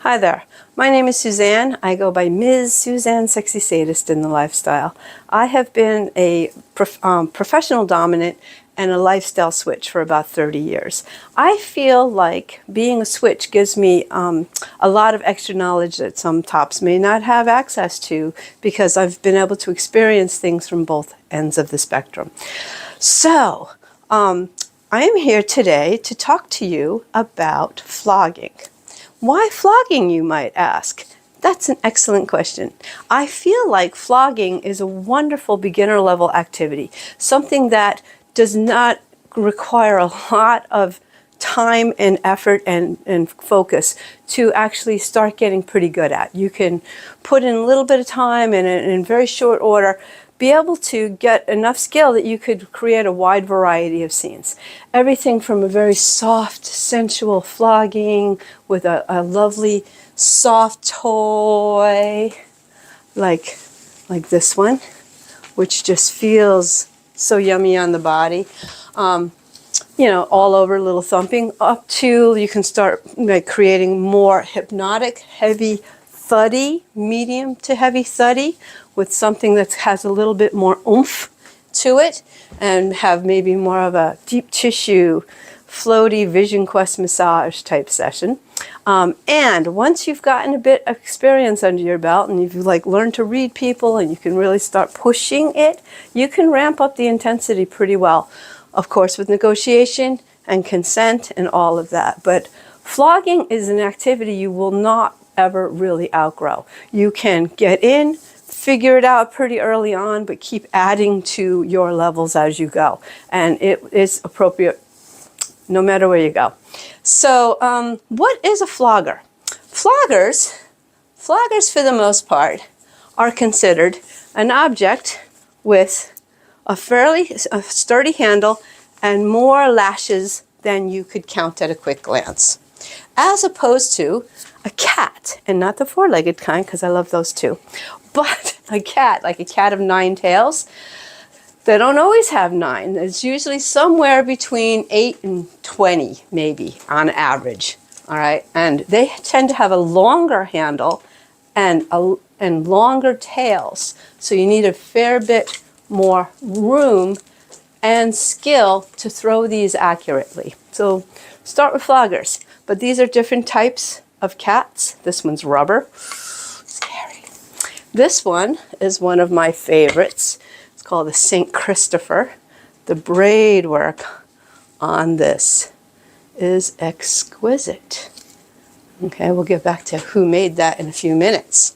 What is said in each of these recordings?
Hi there, my name is Suzanne. I go by Ms. Suzanne, Sexy Sadist in the Lifestyle. I have been a professional dominant and a lifestyle switch for about 30 years. I feel like being a switch gives me a lot of extra knowledge that some tops may not have access to because I've been able to experience things from both ends of the spectrum. So, I am here today to talk to you about flogging. Why flogging, you might ask? That's an excellent question. I feel like flogging is a wonderful beginner level activity, something that does not require a lot of time and effort and focus to actually start getting pretty good at. You can put in a little bit of time and in very short order be able to get enough skill that you could create a wide variety of scenes. Everything from a very soft, sensual flogging with a lovely, soft toy, like this one, which just feels so yummy on the body. You know, all over, little thumping, up to you can start creating more hypnotic, heavy, thuddy, medium to heavy thuddy, with something that has a little bit more oomph to it, and have maybe more of a deep tissue, floaty Vision Quest massage type session. And once you've gotten a bit of experience under your belt and you've learned to read people and you can really start pushing it, you can ramp up the intensity pretty well. Of course, with negotiation and consent and all of that. But flogging is an activity you will not ever really outgrow. You can get in, figure it out pretty early on, but keep adding to your levels as you go. And it is appropriate no matter where you go. So what is a flogger? Floggers for the most part are considered an object with a fairly sturdy handle and more lashes than you could count at a quick glance, as opposed to a cat, and not the four-legged kind because I love those too, but a cat, like a cat of 9 tails. They don't always have 9. It's usually somewhere between 8 and 20, maybe, on average. All right, and they tend to have a longer handle and longer tails, so you need a fair bit more room and skill to throw these accurately. So start with floggers, but these are different types of cats. This one's rubber. Scary. This one is one of my favorites. It's called the St. Christopher. The braid work on this is exquisite. Okay, we'll get back to who made that in a few minutes.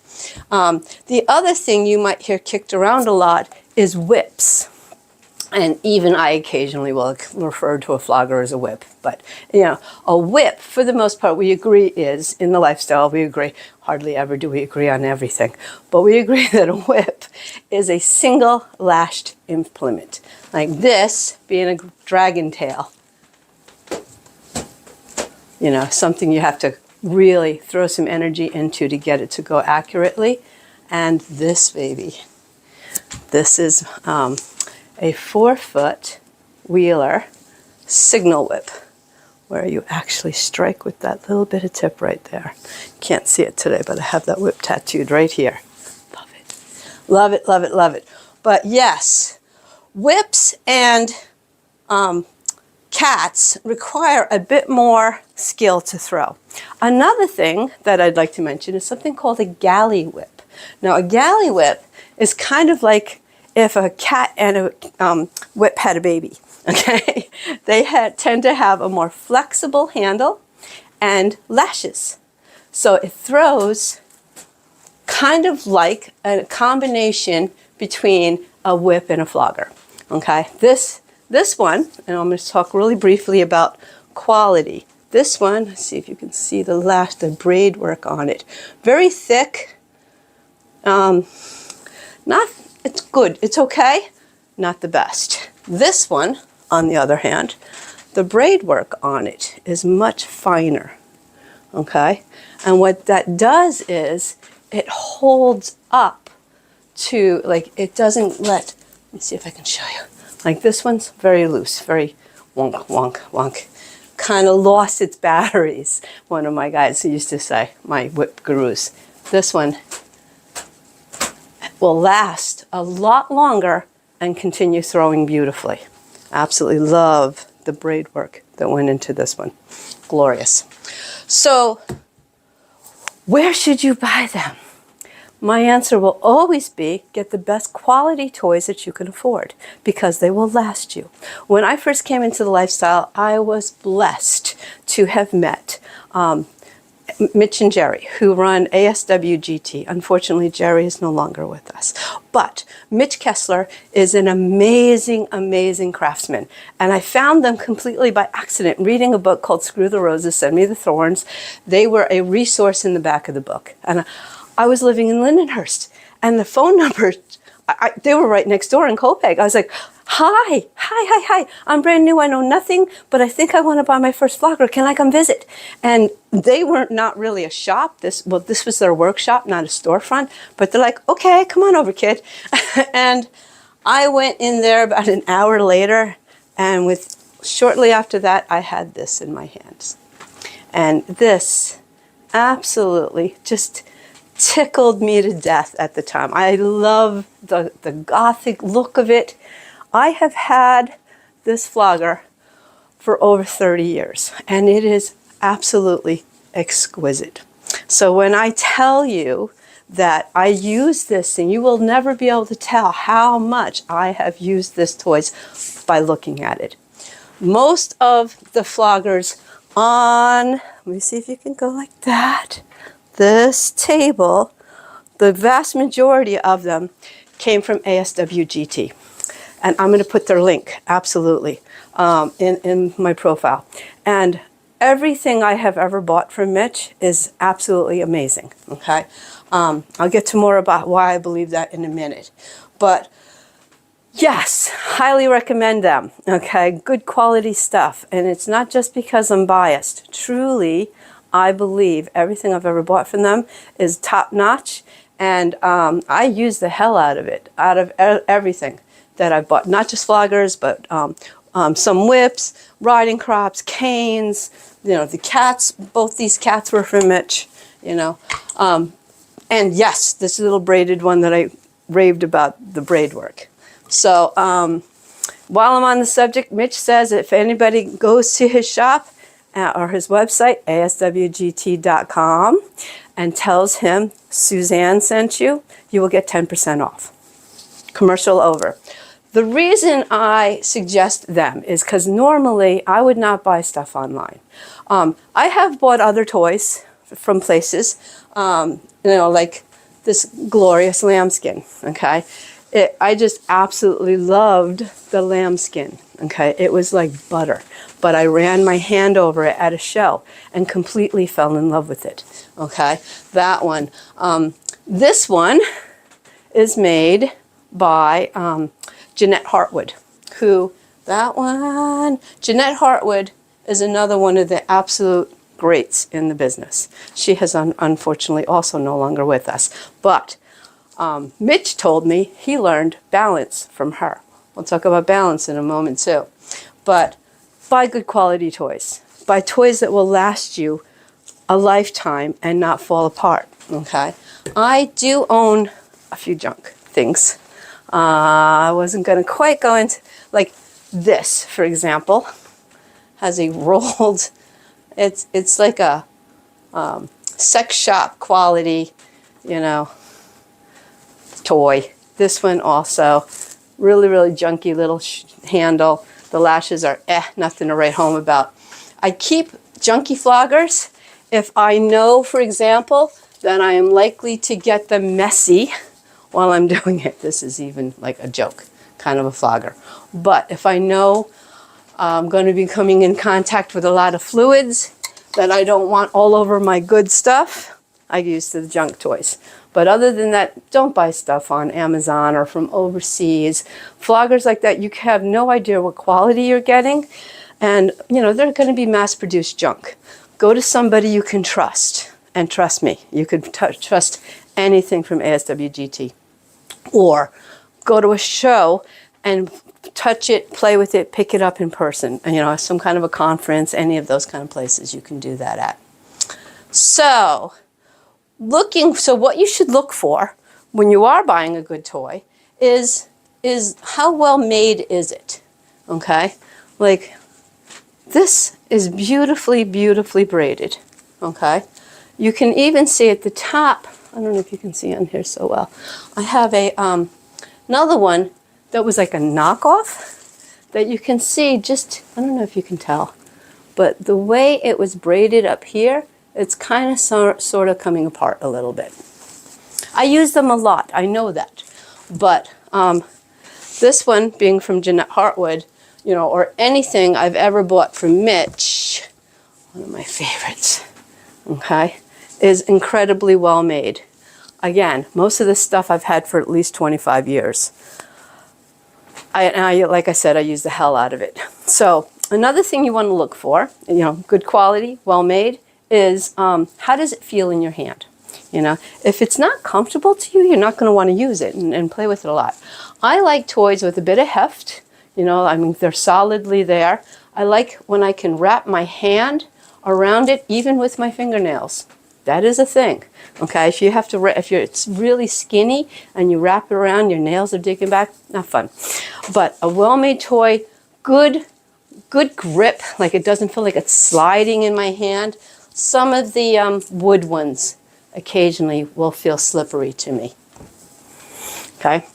The other thing you might hear kicked around a lot is whips. And even I occasionally will refer to a flogger as a whip. But, you know, a whip, for the most part, we agree is, in the lifestyle, we agree, hardly ever do we agree on everything, but we agree that a whip is a single lashed implement. Like this being a dragon tail. You know, something you have to really throw some energy into to get it to go accurately. And this baby, this is a 4-foot wheeler signal whip, where you actually strike with that little bit of tip right there. Can't see it today, but I have that whip tattooed right here. Love it. Love it, love it, love it. But yes, whips and cats require a bit more skill to throw. Another thing that I'd like to mention is something called a galley whip. Now, a galley whip is kind of like if a cat and a whip had a baby, okay? They tend to have a more flexible handle and lashes. So it throws kind of like a combination between a whip and a flogger, okay? This one, and I'm going to talk really briefly about quality. This one, let's see if you can see the braid work on it. Very thick, it's good, it's okay, not the best. This one, on the other hand, the braid work on it is much finer, okay? And what that does is it holds up to, it doesn't let me see if I can show you. Like this one's very loose, very wonk, wonk, wonk. kind of lost its batteries. One of my guys used to say, my whip gurus. This one will last a lot longer and continue throwing beautifully. Absolutely love the braid work that went into this one. Glorious. So, where should you buy them? My answer will always be get the best quality toys that you can afford because they will last you. When I first came into the lifestyle, I was blessed to have met Mitch and Jerry, who run ASWGT. Unfortunately, Jerry is no longer with us. But Mitch Kessler is an amazing, amazing craftsman. And I found them completely by accident, reading a book called Screw the Roses, Send Me the Thorns. They were a resource in the back of the book. And I was living in Lindenhurst. And the phone number, they were right next door in Copiague. I was like, hi, I'm brand new, I know nothing, but I think I want to buy my first flogger. Can I come visit? And they were not really a shop. This was their workshop, not a storefront. But they're like, okay, come on over, kid. And I went in there about an hour later, and shortly after that, I had this in my hands. And this absolutely just tickled me to death at the time. I love the gothic look of it. I have had this flogger for over 30 years, and it is absolutely exquisite. So when I tell you that I use this thing, you will never be able to tell how much I have used this toy by looking at it. Most of the floggers on, let me see if you can go like that, this table, the vast majority of them came from ASWGT. And I'm going to put their link, absolutely, in my profile. And everything I have ever bought from Mitch is absolutely amazing, okay? I'll get to more about why I believe that in a minute. But yes, highly recommend them, okay? Good quality stuff. And it's not just because I'm biased. Truly, I believe everything I've ever bought from them is top-notch. And I use the hell out of it, out of everything that I've bought, not just floggers, but some whips, riding crops, canes, the cats, both these cats were from Mitch, and yes, this little braided one that I raved about the braid work. So while I'm on the subject, Mitch says if anybody goes to his shop or his website, aswgt.com, and tells him Suzanne sent you, you will get 10% off. Commercial over. The reason I suggest them is because normally I would not buy stuff online. I have bought other toys from places, like this glorious lambskin, okay? I just absolutely loved the lambskin, okay? It was like butter, but I ran my hand over it at a show and completely fell in love with it, okay? That one. This one is made by Jeanette Hartwood, Jeanette Hartwood is another one of the absolute greats in the business. She has unfortunately also no longer with us. But Mitch told me he learned balance from her. We'll talk about balance in a moment too. But buy good quality toys. Buy toys that will last you a lifetime and not fall apart, okay? I do own a few junk things. I wasn't going to quite go into, like this, for example, has a rolled, it's like a sex shop quality, toy. This one also, really, really junky little handle. The lashes are nothing to write home about. I keep junky floggers if I know, for example, that I am likely to get them messy while I'm doing it. This is even like a joke, kind of a flogger. But if I know I'm going to be coming in contact with a lot of fluids that I don't want all over my good stuff, I use the junk toys. But other than that, don't buy stuff on Amazon or from overseas. Floggers like that, you have no idea what quality you're getting. And, they're going to be mass-produced junk. Go to somebody you can trust. And trust me, you can trust anything from ASWGT. Or go to a show and touch it, play with it, pick it up in person. And, you know, some kind of a conference, any of those kind of places you can do that at. So, so what you should look for when you are buying a good toy is how well made is it, okay? Like, this is beautifully, beautifully braided, okay? You can even see at the top, I don't know if you can see on here so well, I have another one that was like a knockoff that you can see just, I don't know if you can tell, but the way it was braided up here, it's kind of sort of coming apart a little bit. I use them a lot, I know that, but this one being from Jeanette Hartwood, you know, or anything I've ever bought from Mitch, one of my favorites, okay, is incredibly well made. Again, most of this stuff I've had for at least 25 years. Like I said, I use the hell out of it. So another thing you want to look for, you know, good quality, well made, is how does it feel in your hand? You know, if it's not comfortable to you, you're not going to want to use it and play with it a lot. I like toys with a bit of heft. You know, I mean, they're solidly there. I like when I can wrap my hand around it, even with my fingernails. That is a thing. Okay, if you have to, it's really skinny and you wrap it around, your nails are digging back, not fun. But a well-made toy, good grip, like it doesn't feel like it's sliding in my hand. Some of the wood ones occasionally will feel slippery to me. Okay,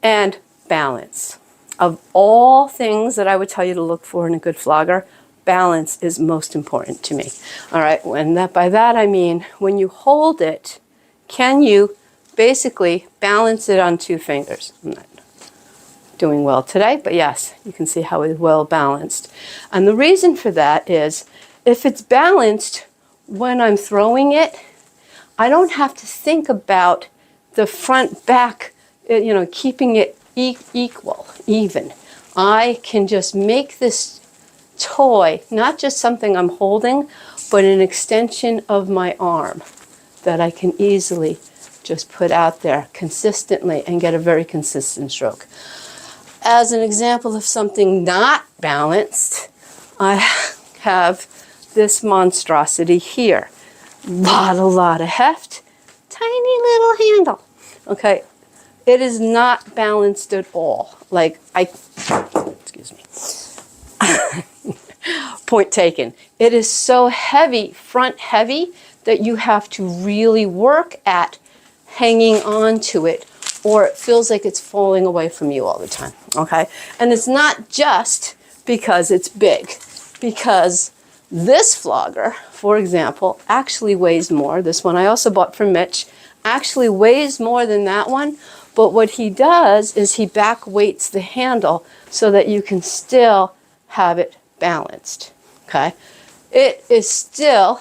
and balance. Of all things that I would tell you to look for in a good flogger, balance is most important to me. All right, by that I mean when you hold it, can you basically balance it on two fingers? I'm not doing well today, but yes, you can see how it's well balanced. And the reason for that is if it's balanced when I'm throwing it, I don't have to think about the front back, you know, keeping it equal, even. I can just make this toy not just something I'm holding, but an extension of my arm that I can easily just put out there consistently and get a very consistent stroke. As an example of something not balanced, I have this monstrosity here. A lot of heft, tiny little handle. Okay, it is not balanced at all. Like excuse me. Point taken. It is so heavy, front heavy, that you have to really work at hanging on to it, or it feels like it's falling away from you all the time. Okay, and it's not just because it's big, because this flogger, for example, actually weighs more. This one I also bought from Mitch, actually weighs more than that one, but what he does is he back weights the handle so that you can still have it balanced. Okay, it is still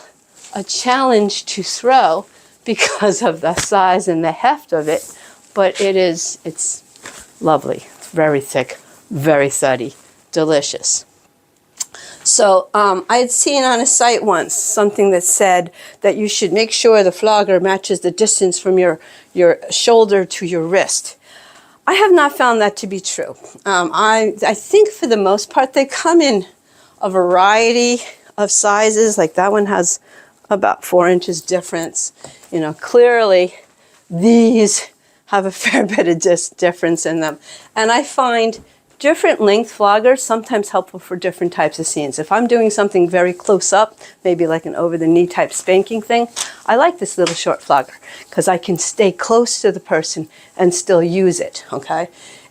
a challenge to throw because of the size and the heft of it, but it's lovely. It's very thick, very thuddy, delicious. So I had seen on a site once something that said that you should make sure the flogger matches the distance from your shoulder to your wrist. I have not found that to be true. I think for the most part they come in a variety of sizes. Like that one has about 4 inches difference. You know, clearly these have a fair bit of difference in them. And I find different length floggers sometimes helpful for different types of scenes. If I'm doing something very close up, maybe like an over-the-knee type spanking thing, I like this little short flogger because I can stay close to the person and still use it, okay?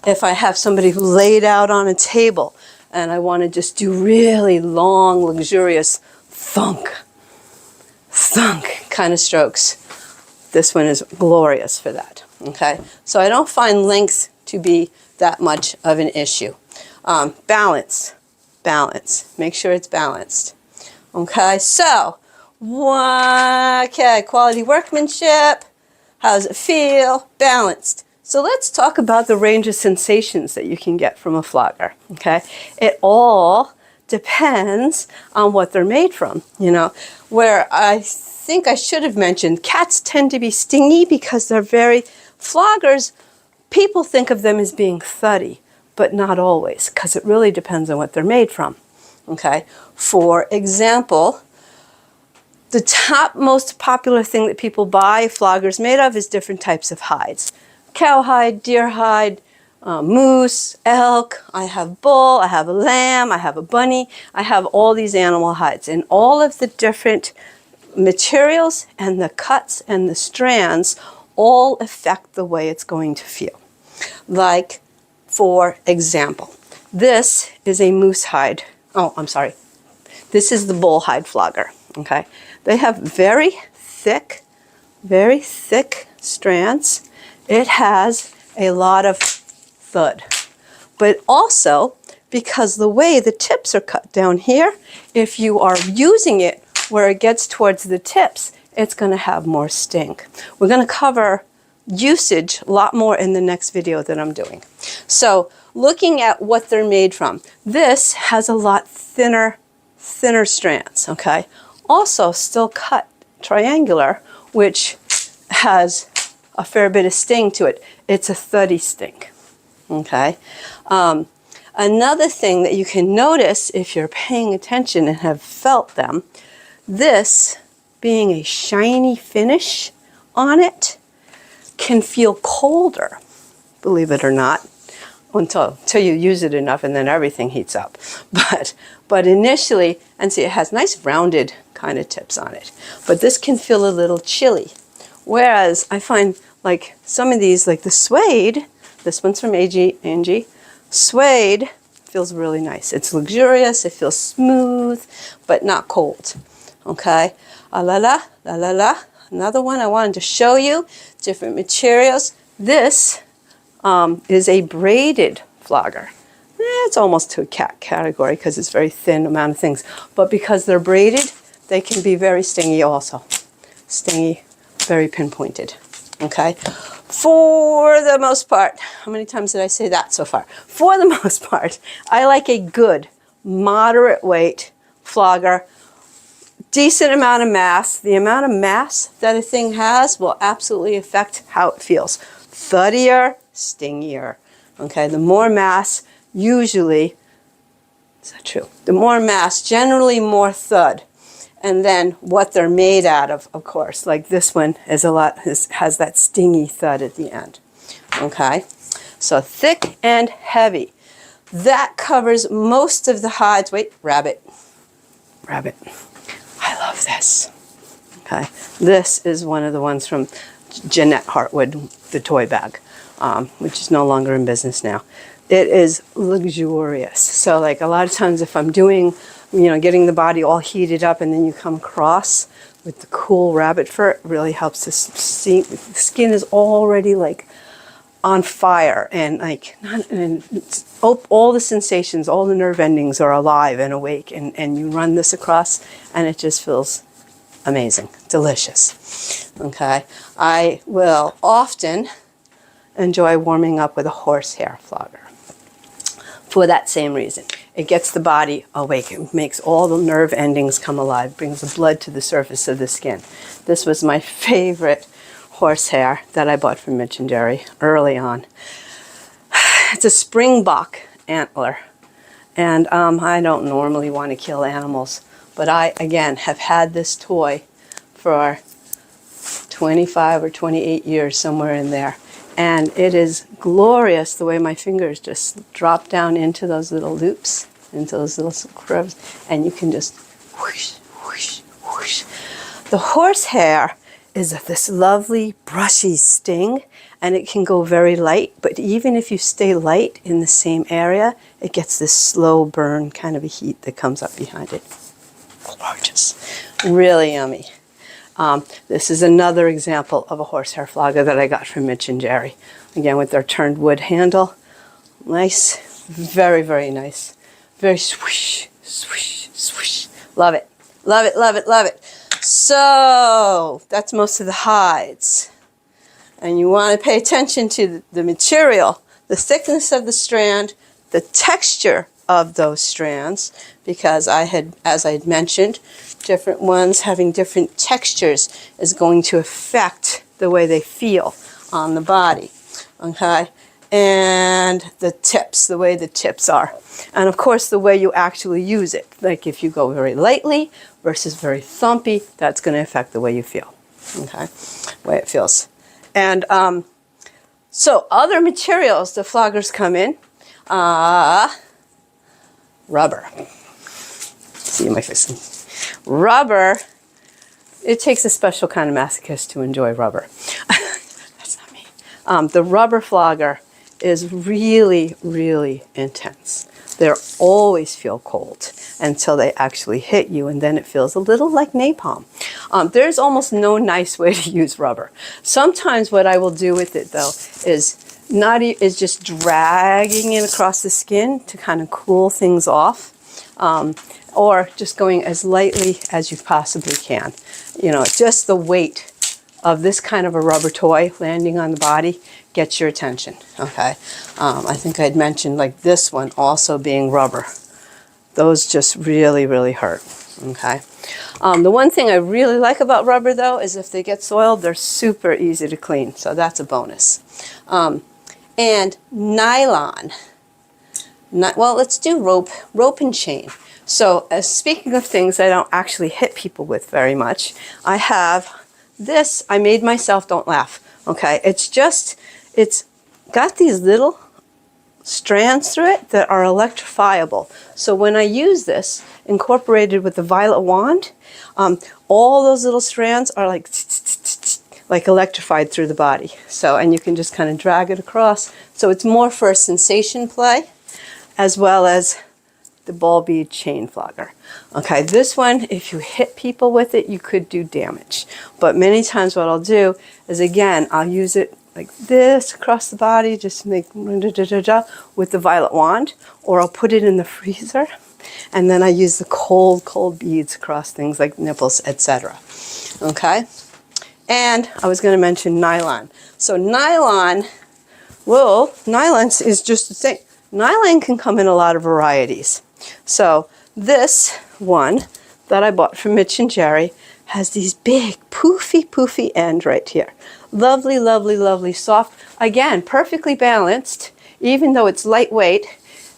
If I have somebody who laid out on a table and I want to just do really long, luxurious thunk kind of strokes, this one is glorious for that, okay? So I don't find length to be that much of an issue. Balance. Make sure it's balanced. Okay, so, quality workmanship. How does it feel? Balanced. So let's talk about the range of sensations that you can get from a flogger. Okay, it all depends on what they're made from. You know, where I think I should have mentioned, cats tend to be stingy because they're floggers People think of them as being thuddy, but not always, because it really depends on what they're made from. Okay? For example, the top most popular thing that people buy floggers made of is different types of hides. Cowhide, deer hide, moose, elk, I have bull, I have a lamb, I have a bunny, I have all these animal hides. And all of the different materials and the cuts and the strands all affect the way it's going to feel. Like, for example, this is a moose hide. Oh, I'm sorry. This is the bull hide flogger, okay? They have very thick strands. It has a lot of thud. But also, because the way the tips are cut down here, if you are using it where it gets towards the tips, it's going to have more sting. We're going to cover usage a lot more in the next video that I'm doing. So, looking at what they're made from, this has a lot thinner strands, okay? Also still cut triangular, which has a fair bit of sting to it. It's a thuddy sting, okay? Another thing that you can notice if you're paying attention and have felt them, this being a shiny finish on it can feel colder, believe it or not, until you use it enough, and then everything heats up. But initially, and see, it has nice rounded kind of tips on it. But this can feel a little chilly. Whereas I find like some of these, like the suede, this one's from Angie, suede feels really nice. It's luxurious, it feels smooth, but not cold. Okay, Another one I wanted to show you, different materials. This is a braided flogger. It's almost to a cat category because it's very thin amount of things. But because they're braided, they can be very stingy also. Stingy, very pinpointed. Okay? For the most part, how many times did I say that so far? For the most part, I like a good, moderate weight flogger. Decent amount of mass. The amount of mass that a thing has will absolutely affect how it feels. Thuddier, stingier. Okay, the more mass, usually, is that true? The more mass, generally more thud. And then what they're made out of course. Like this one is has that stingy thud at the end. Okay, so thick and heavy. That covers most of the hides. Wait, rabbit. I love this. Okay, this is one of the ones from Jeanette Hartwood, the toy bag, which is no longer in business now. It is luxurious. So like a lot of times if I'm doing, getting the body all heated up and then you come across with the cool rabbit fur, it really helps to see. The skin is already like on fire and all the sensations, all the nerve endings are alive and awake, and you run this across and it just feels amazing, delicious. Okay, I will often enjoy warming up with a horsehair flogger for that same reason. It gets the body awake. It makes all the nerve endings come alive, brings the blood to the surface of the skin. This was my favorite horsehair that I bought from Mitch and Jerry early on. It's a springbok antler, and I don't normally want to kill animals, but I, again, have had this toy for 25 or 28 years, somewhere in there. And it is glorious the way my fingers just drop down into those little loops, into those little curves, and you can just whoosh, whoosh, whoosh. The horsehair is this lovely brushy sting, and it can go very light, but even if you stay light in the same area, it gets this slow burn kind of a heat that comes up behind it. Gorgeous. Really yummy. This is another example of a horsehair flogger that I got from Mitch and Jerry. Again, with their turned wood handle. Nice. Very, very nice. Very swish, swish, swish. Love it. Love it, love it, love it. So, that's most of the hides. And you want to pay attention to the material, the thickness of the strand, the texture of those strands, because as I had mentioned, different ones having different textures is going to affect the way they feel on the body. Okay? and the tips, the way the tips are. And of course, the way you actually use it. Like if you go very lightly versus very thumpy, that's going to affect the way you feel. Okay, the way it feels. And so other materials the floggers come in. Rubber. See my face. Rubber. It takes a special kind of masochist to enjoy rubber. That's not me. The rubber flogger is really, really intense. They always feel cold until they actually hit you, and then it feels a little like napalm. There's almost no nice way to use rubber. Sometimes what I will do with it, though, is just dragging it across the skin to kind of cool things off, or just going as lightly as you possibly can. You know, just the weight of this kind of a rubber toy landing on the body gets your attention, okay? I think I'd mentioned like this one also being rubber. Those just really, really hurt, okay? The one thing I really like about rubber, though, is if they get soiled, they're super easy to clean, so that's a bonus. And nylon. Well, let's do rope and chain. So speaking of things I don't actually hit people with very much, I have this. I made myself, don't laugh, okay? It's got these little strands through it that are electrifiable. So when I use this, incorporated with the violet wand, all those little strands are like electrified through the body. So, and you can just kind of drag it across. So it's more for a sensation play, as well as the ball bead chain flogger. Okay, this one, if you hit people with it, you could do damage. But many times what I'll do is, again, I'll use it like this across the body, just make with the violet wand, or I'll put it in the freezer, and then I use the cold beads across things like nipples, etc. Okay? And I was going to mention nylon. So nylon is just the thing. Nylon can come in a lot of varieties. So this one that I bought from Mitch and Jerry has these big poofy end right here. Lovely, lovely, lovely, soft. Again, perfectly balanced. Even though it's lightweight,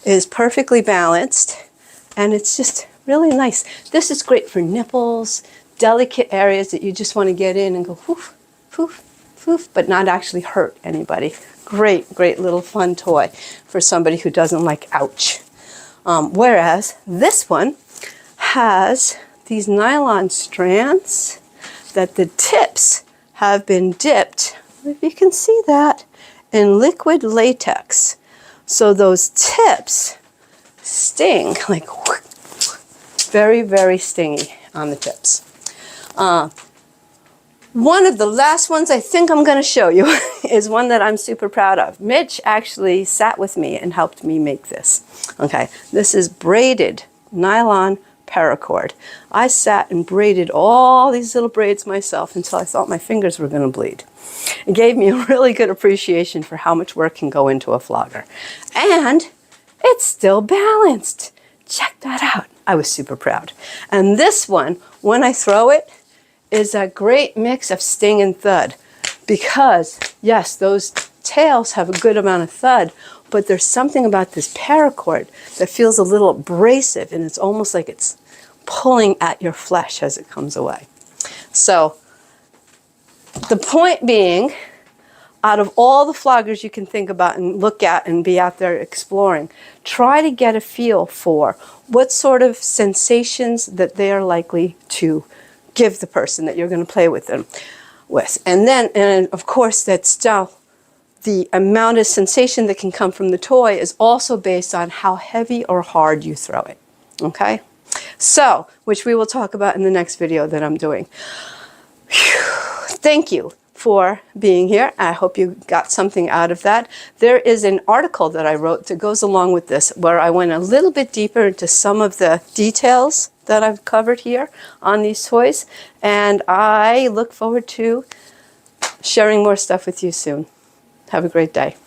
it is perfectly balanced. And it's just really nice. This is great for nipples, delicate areas that you just want to get in and go poof, poof, poof, but not actually hurt anybody. Great, great little fun toy for somebody who doesn't like ouch. Whereas this one has these nylon strands that the tips have been dipped, if you can see that, in liquid latex. So those tips sting, like very, very stingy on the tips. One of the last ones I think I'm going to show you is one that I'm super proud of. Mitch actually sat with me and helped me make this. Okay, this is braided nylon paracord. I sat and braided all these little braids myself until I thought my fingers were going to bleed. It gave me a really good appreciation for how much work can go into a flogger. And it's still balanced. Check that out. I was super proud. And this one, when I throw it, is a great mix of sting and thud, because yes, those tails have a good amount of thud, but there's something about this paracord that feels a little abrasive, and it's almost like it's pulling at your flesh as it comes away. So the point being, out of all the floggers you can think about and look at and be out there exploring, try to get a feel for what sort of sensations that they are likely to give the person that you're going to play with them with. And then, and of course, that still, the amount of sensation that can come from the toy is also based on how heavy or hard you throw it. Okay? So, which we will talk about in the next video that I'm doing. Thank you for being here. I hope you got something out of that. There is an article that I wrote that goes along with this, where I went a little bit deeper into some of the details that I've covered here on these toys, and I look forward to sharing more stuff with you soon. Have a great day.